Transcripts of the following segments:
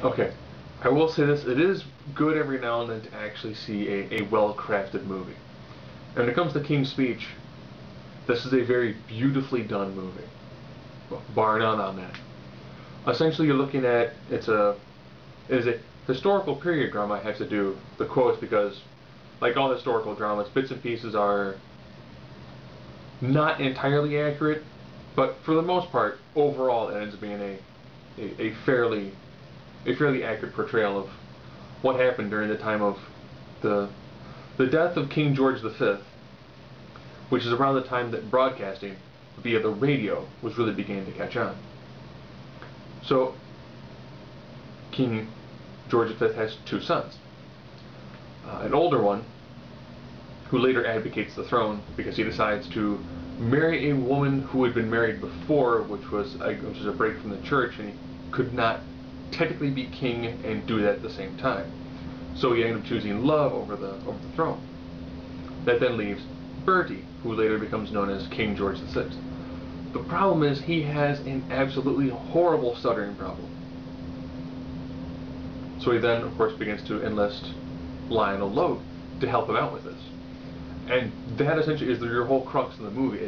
Okay, I will say this, it is good every now and then to actually see a well-crafted movie. And when it comes to King's Speech, this is a very beautifully done movie, bar none on that. Essentially, you're looking at, it is a historical period drama. I have to do the quotes because, like all historical dramas, bits and pieces are not entirely accurate, but for the most part, overall, it ends up being a fairly accurate portrayal of what happened during the time of the the death of King George V, which is around the time that broadcasting via the radio was really beginning to catch on. So King George V has two sons. An older one, who later advocates the throne because he decides to marry a woman who had been married before, which was a break from the church, and he could not technically be king and do that at the same time. So he ended up choosing love over the throne. That then leaves Bertie, who later becomes known as King George VI. The problem is he has an absolutely horrible stuttering problem. So he then, of course, begins to enlist Lionel Logue to help him out with this. And that essentially is your whole crux of the movie.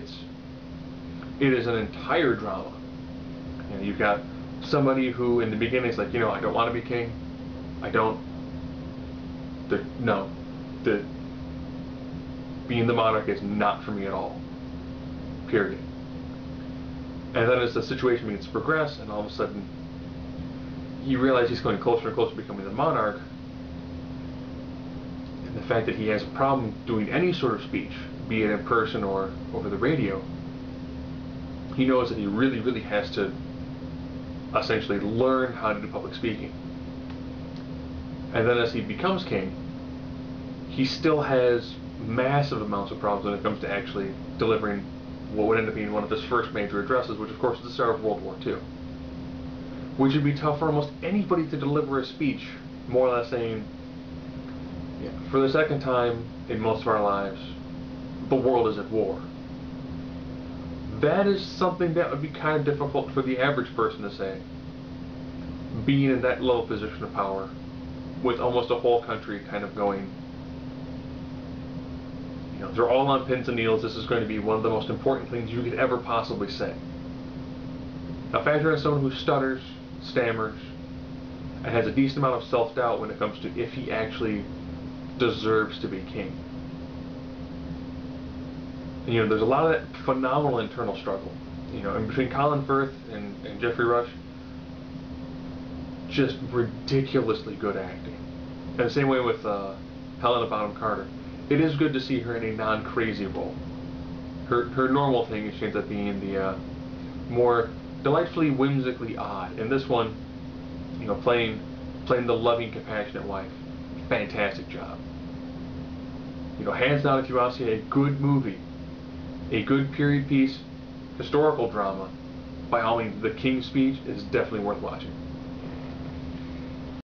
It is an entire drama. You know, you've got somebody who in the beginning is like, I don't want to be king. I don't. No. Being the monarch is not for me at all. Period. And then as the situation begins to progress, and all of a sudden you realize he's going closer and closer to becoming the monarch, and the fact that he has a problem doing any sort of speech, be it in person or over the radio, he knows that he really, really has to essentially learn how to do public speaking. And then as he becomes king, he still has massive amounts of problems when it comes to actually delivering what would end up being one of his first major addresses, which of course is the start of World War II. Which would be tough for almost anybody to deliver a speech, more or less saying, for the second time in most of our lives, the world is at war. That is something that would be kind of difficult for the average person to say, being in that low position of power, with almost a whole country kind of going, they're all on pins and needles, this is going to be one of the most important things you could ever possibly say. Now factor in someone who stutters, stammers, and has a decent amount of self-doubt when it comes to if he actually deserves to be king. And, there's a lot of that phenomenal internal struggle. In between Colin Firth and Geoffrey Rush, just ridiculously good acting. And the same way with Helena Bonham Carter. It is good to see her in a non-crazy role. Her normal thing is she ends up being the more delightfully whimsically odd. And this one, playing the loving, compassionate wife. Fantastic job. Hands down, if you want to see a good movie, a good period piece, historical drama, by all means, The King's Speech is definitely worth watching.